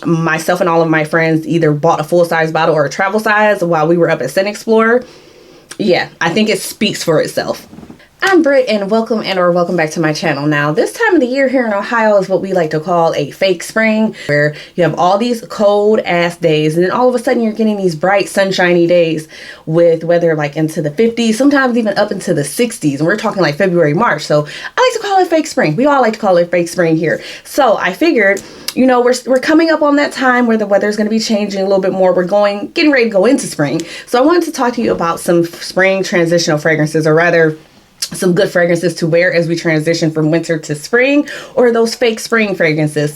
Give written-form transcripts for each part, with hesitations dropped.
myself and all of my friends either bought a full-size bottle or a travel size while we were up at Scent Explorer. Yeah, I think it speaks for itself. I'm Britt, and welcome back to my channel. Now, this time of the year here in Ohio is what we like to call a fake spring, where you have all these cold ass days and then all of a sudden you're getting these bright sunshiny days with weather like into the 50s, sometimes even up into the 60s, and we're talking like February, March. So I like to call it fake spring. We all like to call it fake spring here. So I figured, you know, we're coming up on that time where the weather is going to be changing a little bit more. We're getting ready to go into spring. So I wanted to talk to you about some spring transitional fragrances, or rather some good fragrances to wear as we transition from winter to spring, or those fake spring fragrances.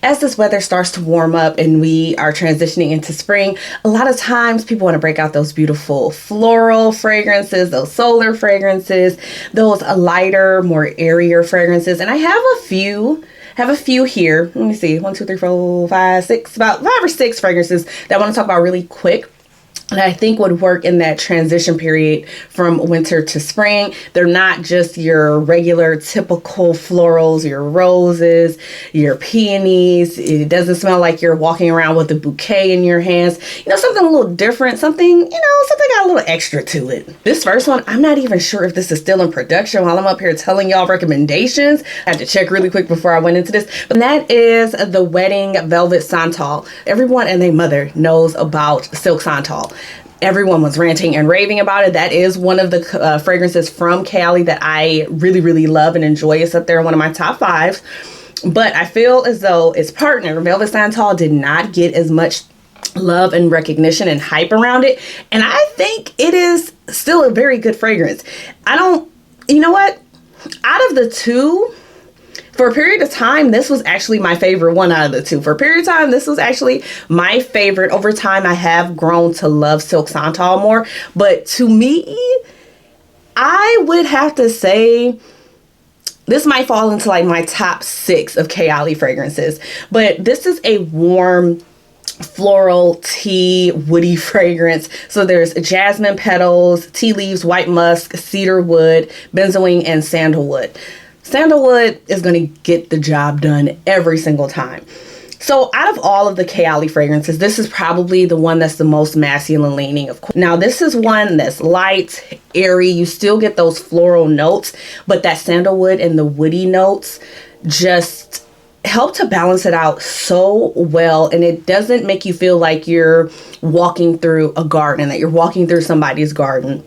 As this weather starts to warm up and we are transitioning into spring, a lot of times people want to break out those beautiful floral fragrances, those solar fragrances, those lighter, more airier fragrances. And I have a few here. Let me see, 1, 2, 3, 4, 5, 6, about 5 or 6 fragrances that I want to talk about really quick, that I think would work in that transition period from winter to spring. They're not just your regular typical florals, your roses, your peonies. It doesn't smell like you're walking around with a bouquet in your hands. You know, something a little different, something got a little extra to it. This first one, I'm not even sure if this is still in production while I'm up here telling y'all recommendations. I had to check really quick before I went into this. But that is the Wedding Velvet Santal. Everyone and their mother knows about Silk Santal. Everyone was ranting and raving about it. That is one of the fragrances from Kayali that I really, really love and enjoy. It's up there in one of my top 5. But I feel as though its partner, Velvet Santal, did not get as much love and recognition and hype around it. And I think it is still a very good fragrance. You know what? Out of the two, for a period of time, this was actually my favorite one out of the two. For a period of time, this was actually my favorite. Over time, I have grown to love Silk Santal more. But to me, I would have to say this might fall into like my top 6 of Kayali fragrances. But this is a warm, floral, tea, woody fragrance. So there's jasmine petals, tea leaves, white musk, cedar wood, benzoin, and sandalwood. Sandalwood is going to get the job done every single time. So out of all of the Kayali fragrances, this is probably the one that's the most masculine leaning, of course. Now, this is one that's light, airy. You still get those floral notes, but that sandalwood and the woody notes just help to balance it out so well. And it doesn't make you feel like you're walking through a garden, that you're walking through somebody's garden.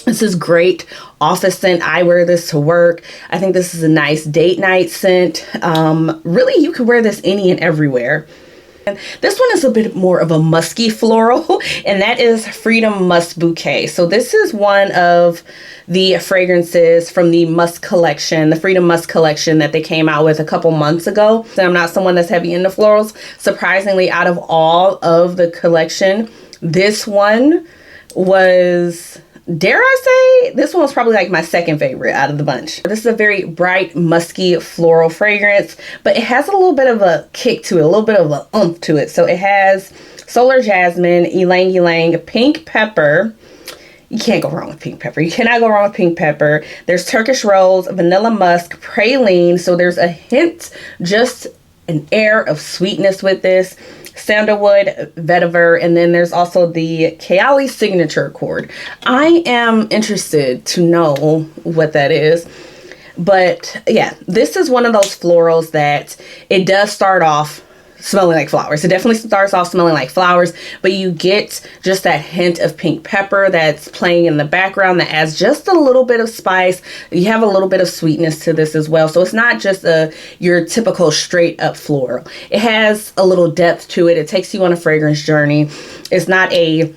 This is great office scent. I wear this to work. I think this is a nice date night scent. Really, you could wear this any and everywhere. And this one is a bit more of a musky floral, and that is Freedom Musk Bouquet. So this is one of the fragrances from the Musk collection, the Freedom Musk collection that they came out with a couple months ago. So I'm not someone that's heavy into florals. Surprisingly, out of all of the collection, this one was, dare I say, this one was probably like my second favorite out of the bunch. This is a very bright, musky floral fragrance, but it has a little bit of a kick to it, a little bit of a oomph to it. So it has solar jasmine, ylang ylang, pink pepper. You can't go wrong with pink pepper. You cannot go wrong with pink pepper. There's Turkish rose, vanilla musk, praline. So there's a hint, just an air of sweetness with this. Sandalwood, vetiver, and then there's also the Kayali signature accord. I am interested to know what that is. But yeah, this is one of those florals that it does start off smelling like flowers. It definitely starts off smelling like flowers, but you get just that hint of pink pepper that's playing in the background that adds just a little bit of spice. You have a little bit of sweetness to this as well. So it's not just your typical straight up floral. It has a little depth to it. It takes you on a fragrance journey. It's not a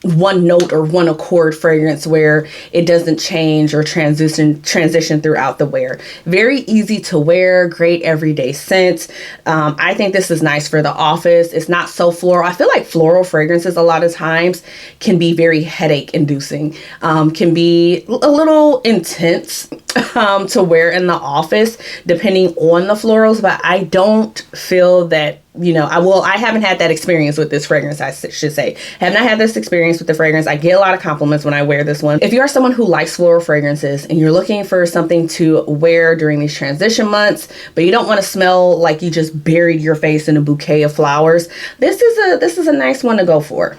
one note or one accord fragrance where it doesn't change or transition throughout the wear. Very easy to wear, great everyday scent. I think this is nice for the office. It's not so floral. I feel like floral fragrances a lot of times can be very headache inducing, can be a little intense to wear in the office depending on the florals, but I don't feel that I haven't had that experience with this fragrance, I should say. Have not had this experience with the fragrance. I get a lot of compliments when I wear this one. If you are someone who likes floral fragrances and you're looking for something to wear during these transition months, but you don't want to smell like you just buried your face in a bouquet of flowers, this is a nice one to go for.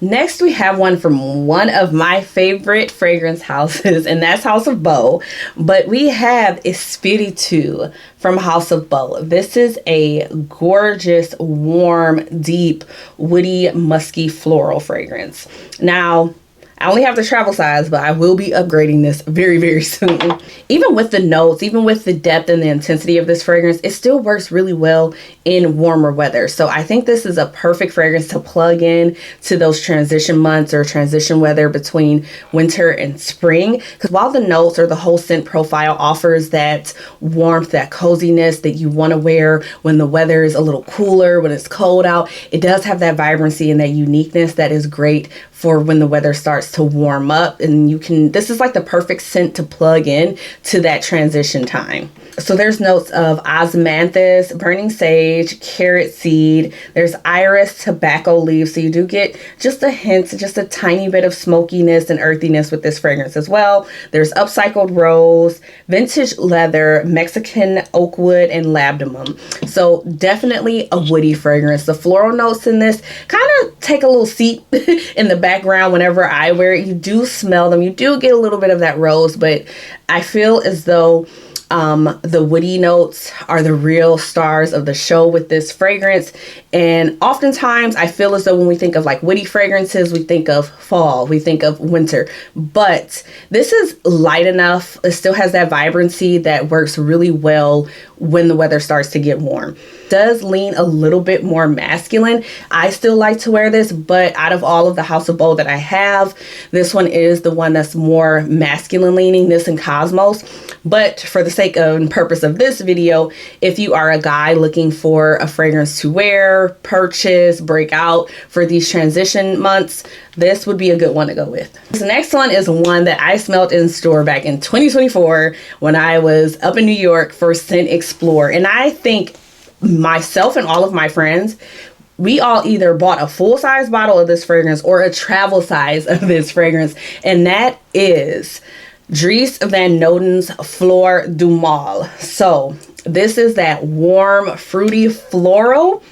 Next, we have one from one of my favorite fragrance houses, and that's House of Peau. But we have Epiritu from House of Peau. This is a gorgeous, warm, deep, woody, musky floral fragrance. Now, I only have the travel size, but I will be upgrading this very, very soon. Even with the notes, even with the depth and the intensity of this fragrance, it still works really well in warmer weather. So I think this is a perfect fragrance to plug in to those transition months or transition weather between winter and spring. Because while the notes or the whole scent profile offers that warmth, that coziness that you want to wear when the weather is a little cooler, when it's cold out, it does have that vibrancy and that uniqueness that is great for when the weather starts to warm up. And this is like the perfect scent to plug in to that transition time. So there's notes of osmanthus, burning sage, carrot seed. There's iris, tobacco leaves. So you do get just a hint, just a tiny bit of smokiness and earthiness with this fragrance as well. There's upcycled rose, vintage leather, Mexican oak wood, and labdanum. So definitely a woody fragrance. The floral notes in this kind of take a little seat in the background whenever I wear it. You do smell them. You do get a little bit of that rose, but I feel as though the woody notes are the real stars of the show with this fragrance. And oftentimes I feel as though when we think of like woody fragrances, we think of fall, we think of winter, but this is light enough. It still has that vibrancy that works really well when the weather starts to get warm. Does lean a little bit more masculine. I still like to wear this, but out of all of the House of Peau that I have, this one is the one that's more masculine leaning, this and Cosmos. But for the sake and purpose of this video, if you are a guy looking for a fragrance to wear, purchase, break out for these transition months, this would be a good one to go with. This next one is one that I smelled in store back in 2024 when I was up in New York for Scent Explore. And I think myself and all of my friends, we all either bought a full-size bottle of this fragrance or a travel size of this fragrance, and that is Dries Van Noten's Fleur Du Mal. So this is that warm, fruity floral.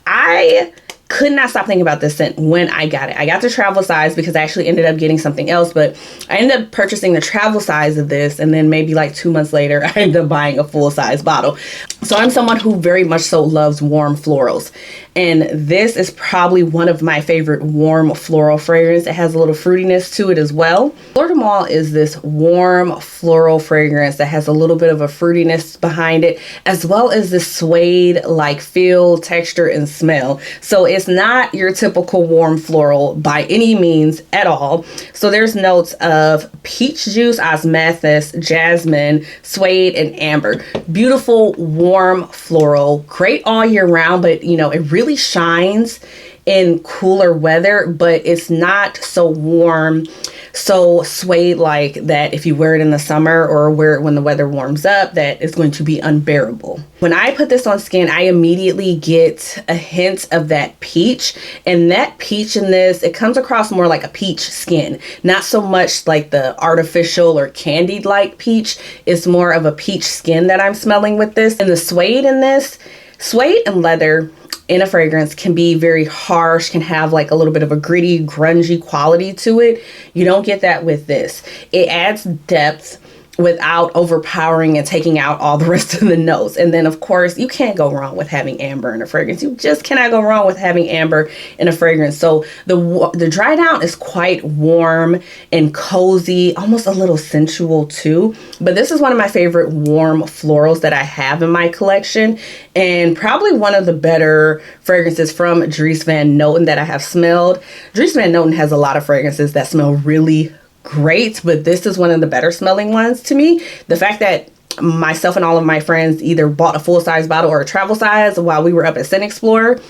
I could not stop thinking about this scent when I got it. I got the travel size because I actually ended up getting something else, but I ended up purchasing the travel size of this, and then maybe like 2 months later, I ended up buying a full-size bottle. So I'm someone who very much so loves warm florals, and this is probably one of my favorite warm floral fragrances. It has a little fruitiness to it as well. Fleur Du Mal is this warm floral fragrance that has a little bit of a fruitiness behind it, as well as this suede-like feel, texture, and smell. So it's not your typical warm floral by any means at all. So there's notes of peach juice, osmanthus, jasmine, suede, and amber. Beautiful, warm floral. Great all year round, but it really shines in cooler weather, but it's not so warm, so suede-like that if you wear it in the summer or wear it when the weather warms up, that is going to be unbearable. When I put this on skin, I immediately get a hint of that peach, and that peach in this, it comes across more like a peach skin, not so much like the artificial or candied-like peach. It's more of a peach skin that I'm smelling with this. And the suede in this, suede and leather in a fragrance can be very harsh, can have like a little bit of a gritty, grungy quality to it. You don't get that with this. It adds depth without overpowering and taking out all the rest of the notes. And then of course, you can't go wrong with having amber in a fragrance. You just cannot go wrong with having amber in a fragrance. So the dry down is quite warm and cozy, almost a little sensual too. But this is one of my favorite warm florals that I have in my collection, and probably one of the better fragrances from Dries Van Noten that I have smelled. Dries Van Noten has a lot of fragrances that smell really great, but this is one of the better smelling ones to me. The fact that myself and all of my friends either bought a full-size bottle or a travel size while we were up at Scent Explorer,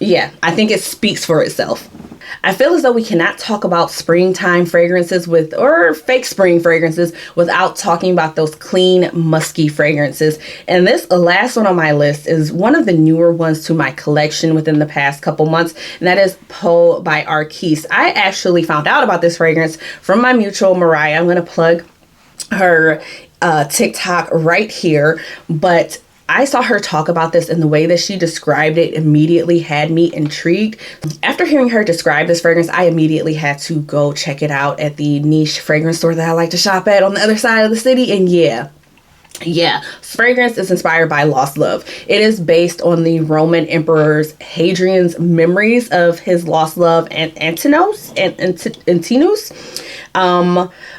Yeah, I think it speaks for itself. I feel as though we cannot talk about springtime fragrances or fake spring fragrances without talking about those clean, musky fragrances. And this last one on my list is one of the newer ones to my collection within the past couple months, and that is Peau by Arquiste. I actually found out about this fragrance from my mutual Mariah. I'm going to plug her TikTok right here, but I saw her talk about this, and the way that she described it immediately had me intrigued. After hearing her describe this fragrance, I immediately had to go check it out at the niche fragrance store that I like to shop at on the other side of the city. And yeah, this fragrance is inspired by lost love. It is based on the Roman Emperor's Hadrian's memories of his lost love and Antinous.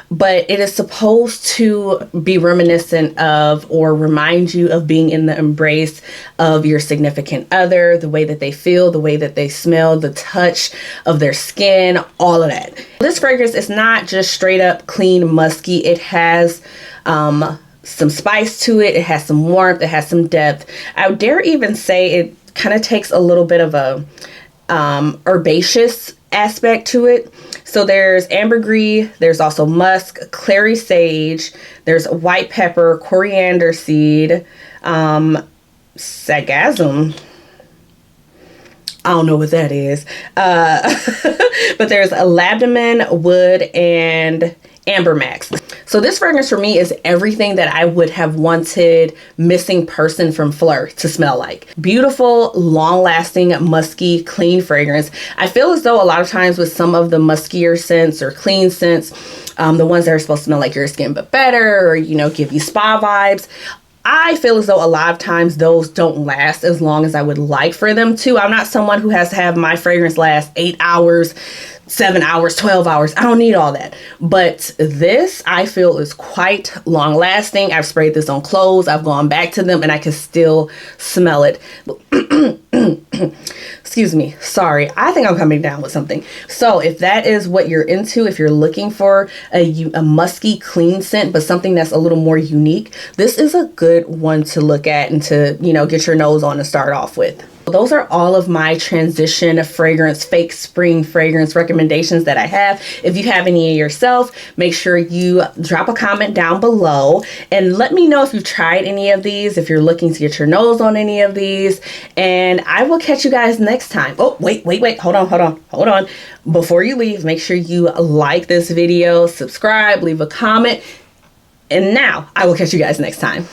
But it is supposed to be reminiscent of or remind you of being in the embrace of your significant other, the way that they feel, the way that they smell, the touch of their skin, all of that. This fragrance is not just straight up clean, musky. It has some spice to it. It has some warmth. It has some depth. I would dare even say it kind of takes a little bit of a herbaceous aspect to it. So there's ambergris, there's also musk, clary sage, there's white pepper, coriander seed, sagasm. I don't know what that is. But there's a labdaman, wood, and ambermax. So this fragrance for me is everything that I would have wanted Missing Person from Fleur to smell like. Beautiful, long-lasting, musky, clean fragrance. I feel as though a lot of times with some of the muskier scents or clean scents, the ones that are supposed to smell like your skin but better, or, you know, give you spa vibes, I feel as though a lot of times those don't last as long as I would like for them to. I'm not someone who has to have my fragrance last 8 hours, 7 hours, 12 hours. I don't need all that. But this, I feel, is quite long lasting. I've sprayed this on clothes. I've gone back to them and I can still smell it. Excuse me. Sorry. I think I'm coming down with something. So if that is what you're into, if you're looking for a musky, clean scent, but something that's a little more unique, this is a good one to look at and to, you know, get your nose on and start off with. Those are all of my transition fragrance, fake spring fragrance recommendations that I have. If you have any yourself, make sure you drop a comment down below and let me know if you've tried any of these, if you're looking to get your nose on any of these, and I will catch you guys next time. Oh, wait, hold on. Before you leave, make sure you like this video, subscribe, leave a comment, and now I will catch you guys next time.